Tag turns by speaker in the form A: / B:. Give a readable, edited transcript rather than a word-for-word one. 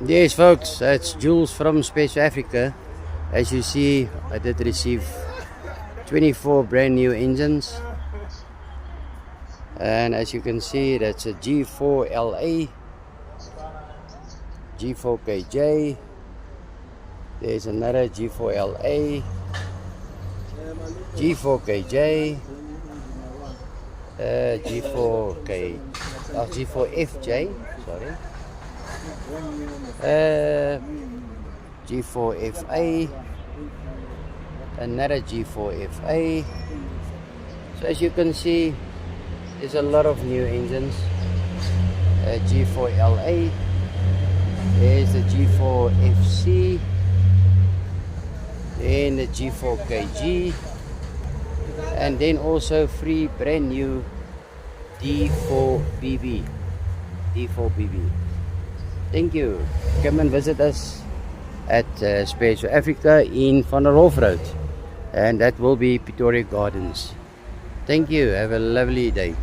A: Yes, folks, that's Jules from Space Africa. As you see, I did receive 24 brand new engines, and as you can see, that's a G4LA, G4KJ. There's another G4LA, G4KJ, G4K, G4FJ, sorry, G4FA, another G4FA. So as you can see, there's a lot of new engines. G4LA, there's the G4FC, then the G4KG, and then also 3 brand new D4BB. Thank you. Come and visit us at Space Africa in Van der Rolf Road, and that will be Pretoria Gardens. Thank you. Have a lovely day.